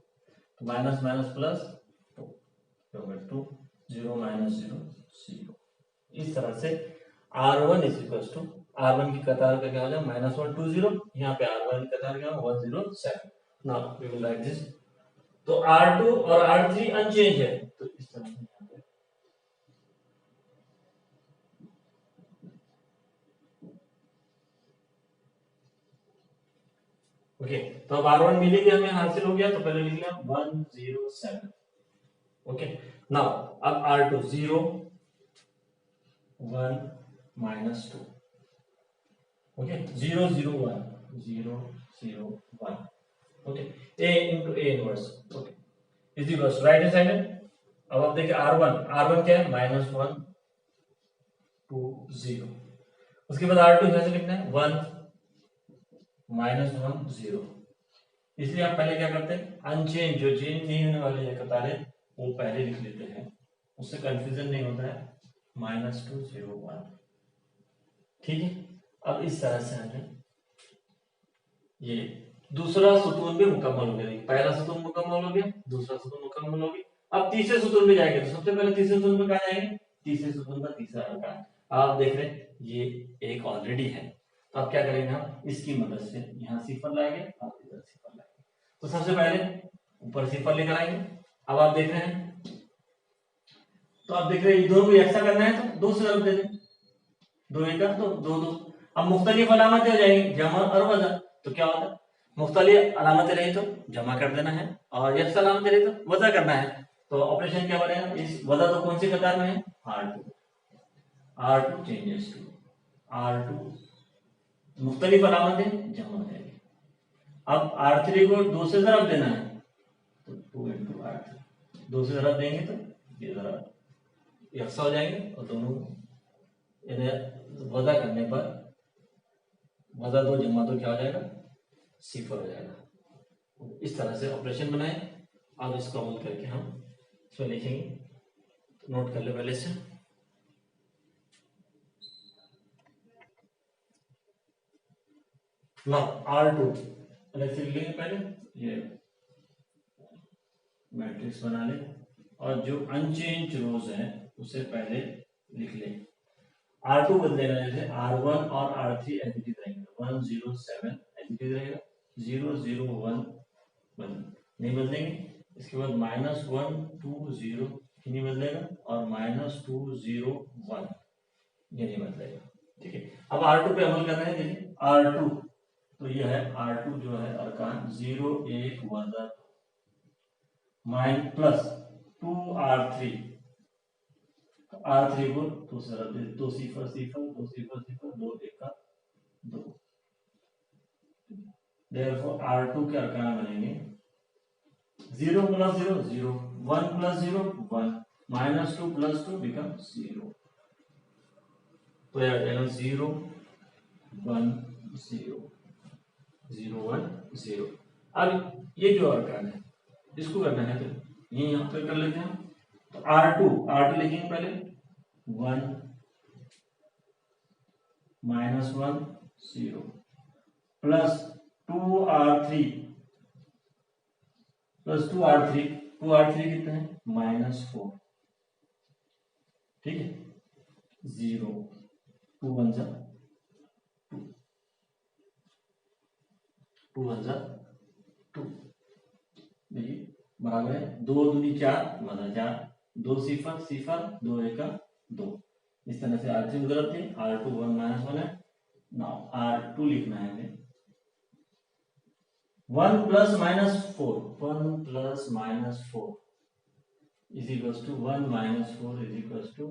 [SPEAKER 1] तो माइनस प्लस 2 2 0 -0 0। इस तरह से R1 is equal to R1 की कतार का क्या हो जाएगा -1 2 0, यहाँ पे R1 की कतार क्या 107। Now we will write this, तो R2 और R3 अनचेंज है, तो इस तरह से यहाँ पे ओके। तो अब R1 मिलेगी हमें हासिल हो गया, तो पहले लिख लिया 107। ओके, नाउ अब R2 0 1 -2 okay 0 0 1 0 0 1 okay, A into A inverse okay is equal right hand side में। अब आप देखिए R1 क्या है -1 2 0, उसके बाद R2 कैसे लिखना है 1 -1 0। इसलिए आप पहले क्या करते हैं, अनचेंज जो चेंज नहीं होने वाली है कतारें वो पहले लिख लेते हैं, उससे कंफ्यूजन नहीं होता है -2 0 1। ठीक है, अब इस तरह से हमें ये दूसरा सुतून भी मुकम्मल हो गया, पहला सुतून मुकम्मल हो गया, दूसरा सुतून मुकम्मल हो गया। अब तीसरे सुतून में जाएंगे, तो सबसे पहले तीसरे सुतून में कहाँ जाएंगे, तीसरे सुतून का तीसरा अरकान आप देख रहे हैं ये एक ऑलरेडी है, तो अब क्या करेंगे हम इसकी मदद से यहाँ सिफर लाएंगे और इधर सिफर लाएंगे। तो सबसे पहले ऊपर सिफर लेकर आएंगे अब आप देख रहे हैं, तो आप देख रहे हैं दोनों को ऐसा करना है तो दो से ज़रूर दे दें, दो एक तो दो दो। अब मुख्तलिफ अलामतें हो जाएंगी, जमा और वज़ा। तो क्या होता है, मुख्तलिफ अलामतें रही तो जमा कर देना है, और यक्स अलामतें रही तो वज़ा करना है। तो ऑपरेशन क्या बनेगा, इस वज़ा तो कौन सी कतार में है, R2 चेंजेस टू R2, मुख्तलिफ अलामतें जमा हो जाएगी। अब R3 को 2 से ज़रब देना है, तो 2 into R3, 2 से ज़रब देंगे तो ये ज़रब यक्सा हो जाएंगे, और दोनों इन्हें वज़ा करने पर वज़ा 2 जमा 2 क्या हो जाएगा, सिफर हो जाएगा। इस तरह से ऑपरेशन बनाए। अब इसको अमल करके हम इसमें लिखेंगे, तो नोट कर ले पहले से। R2 अलग से लिखेंगे, पहले ये मैट्रिक्स बना ले, और जो अनचेंज रोज है उसे पहले लिख ले। R2 बदलेगा, जैसे R1 और R3 एज इट इज रहेंगे, 1 0 7 एज इट इज रहेगा, 0 0 1 1 नहीं बदलेंगे। इसके बाद -1 2 0 नहीं बदलेगा, और -2 0 1 ये नहीं बदलेगा। ठीक है, अब R2 पे अमल करना है। देखिए R2, तो ये है R2 जो है अरकान 0 1 वज़ा माइन प्लस 2 R3, R3 को 2 से रख दे, 2 सिफर सिफर 2 सिफर सिफर 2 1 का 2। देयरफॉर R2 के अरकान बनेंगे 0 प्लस 0 0, 1 प्लस 0 1, -2 प्लस 2 बिकम 0। तो ये आ जाएगा 0 1 0 0 1 0। अब ये जो अरकान है इसको करना है, तो ये यहाँ पे कर लेते हैं। तो R2 लिखेंगे पहले 1 -1 0 प्लस 2R3 2R3 कितना है, -4। ठीक है, 0 2 1 जा 2 2 1 जा 2, देखिए बराबर है 2 दूनी 4 वज़ा 4, 2 सिफर सिफर 2 1 का 2। इस तरह से R3 में जरूरत है, R2 1 -1 है। नाउ R2 लिखना है हमें 1 plus -4, 1 plus -4 is equals to 1 -4 is equals to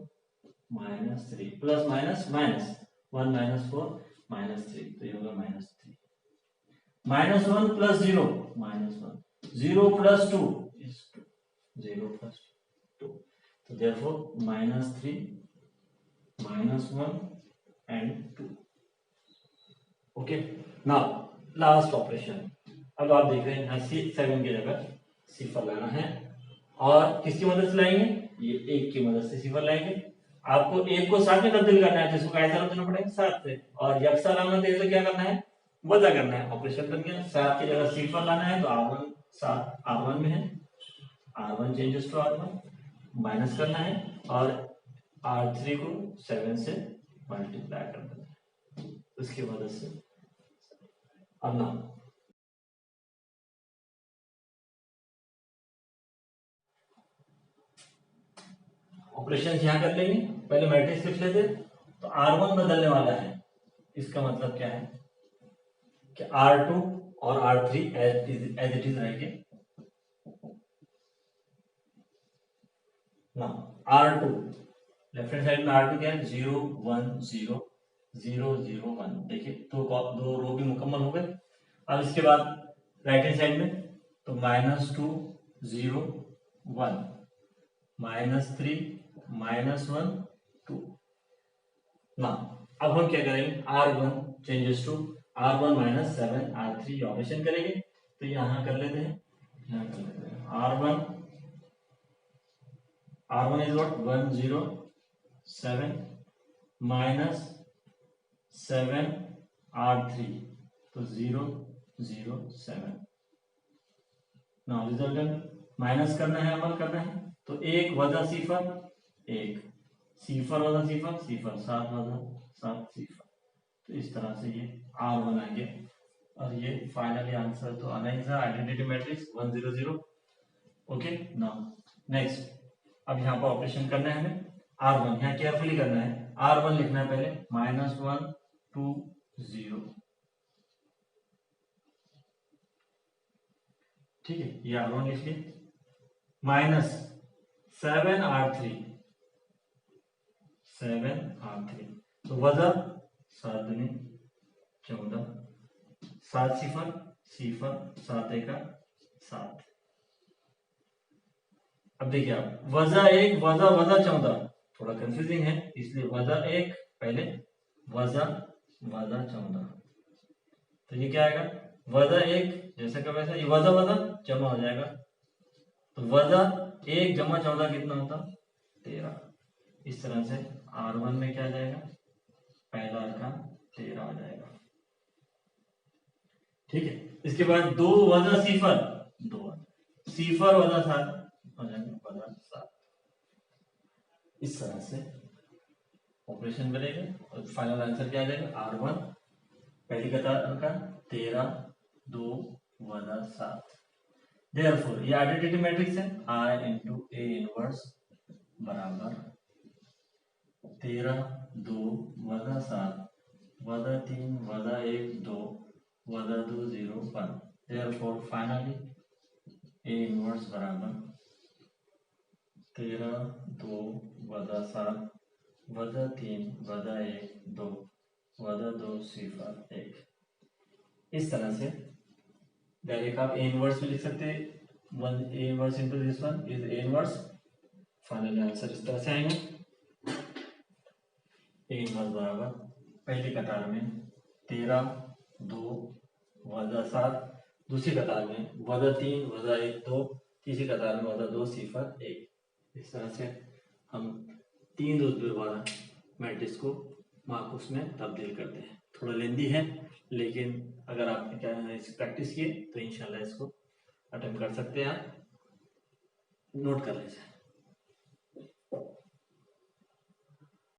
[SPEAKER 1] -3, plus minus minus 1 -4 -3, तो ये होगा -3। -1 प्लस 0 -1, 0 प्लस 2 इज 2, 0 प्लस 2, तो therefore -3 -1 and 2। Okay, now last operation. अब आप देख रहे हैं यहाँ 7 की जगह सिफर लाना है, और किसकी मदद से लाएंगे, ये 1 की मदद से सिफर लाएंगे। आपको 1 को 7 में तब्दील करना है, तो इसको कैसे रख देना पड़ेगा 7 से, और यक्सा अलामत है तो क्या करना है, वज़ा करना है। ऑपरेशन बन गया, 7 की जगह सिफर लाना है, तो R1 7 R1 में है, R1 changes to R1 minus करना है, और R3 को 7 से मल्टीप्लाई कर देना है, उसकी मदद से। अब ना ऑपरेशन यहाँ कर लेंगे, पहले मैट्रिक्स लिख लेते। तो R1 बदलने वाला है, इसका मतलब क्या है कि R2 और R3 एज इट इज रहेंगे ना। R2 लेफ्ट हैंड साइड में R2 क्या है, 0 1 0 0 0 1। देखिए दो रो भी मुकम्मल हो गए। अब इसके बाद राइट हैंड साइड में तो -2 0 1 -3 -1 2 ना। अब हम क्या करेंगे, R1 changes to R1 -7 R3 operation करेंगे। तो यहाँ कर लेते हैं, यहाँ कर लेते हैं R1 is what 1 0 7 -7 R3, तो 0 0 7। नाउ रिजल्टेंट माइनस करना है, अमल करना है, तो 1 वज़ा सिफर 1 सिफर वज़ा सिफर सिफर 7 वज़ा 7 सिफर। तो इस तरह से ये R1 आ गया, और ये फाइनली आंसर तो आना ही था, identity matrix 1 0 0 okay now next, अब यहाँ पर ऑपरेशन करना है हमें। R1 यहाँ केयरफुली करना है, R1 लिखना है पहले -1 2 0, ठीक है, ये R1 लिख लिए। -7 R3 तो वजह 7 दूनी 14, 7 सिफर सिफर 7 एका 7। अब देखिए आप वजह 1 वजह वजह 14 थोड़ा कंफ्यूजिंग है, इसलिए वजह 1 पहले वजह वजह 14, तो ये क्या आएगा वजह 1 जैसे का वैसा, ये वजह वजह जमा हो जाएगा, तो वजह 1 जमा 14 कितना होता 13। इस तरह से R1 में क्या आ जाएगा, पहला अरकान 13 आ जाएगा, ठीक है। इसके बाद 2 वजह सिफर 2 सिफर वजह 7 हो जाएगा वजह 7। इस तरह से ऑपरेशन बनेगा और फाइनल आंसर क्या आ जाएगा R1 पहली कतार का 13 2 वजह 7। देयरफॉर ये आइडेंटिटी मैट्रिक्स है, I into A इनवर्स बराबर 13 2 वजह 7 वजह 3 वजह 1 2 वजह 2 0 1। देयरफॉर फाइनली A इनवर्स बराबर 13 2 वजह 7 वजह 3 वजह 1 2 वजह 2 सिफर 1। इस तरह से डायरेक्ट आप A इनवर्स भी लिख सकते हैं, 1 A inverse into this one is A inverse. Final answer इस तरह से आएंगे, A इनवर्स बराबर पहली कतार में 13 2 वजह 7, दूसरी कतार में वजह 3 वजह 1 2, तीसरी कतार में वजह 2 सिफर 1। इस तरह से हम 3 रुतबे वाला मैट्रिक्स को मार्क्स में तब्दील करते हैं। थोड़ा लेंदी है, लेकिन अगर आपने क्या प्रैक्टिस किए तो इंशाल्लाह इसको अटेम्प्ट कर सकते हैं, आप नोट कर लीजिए।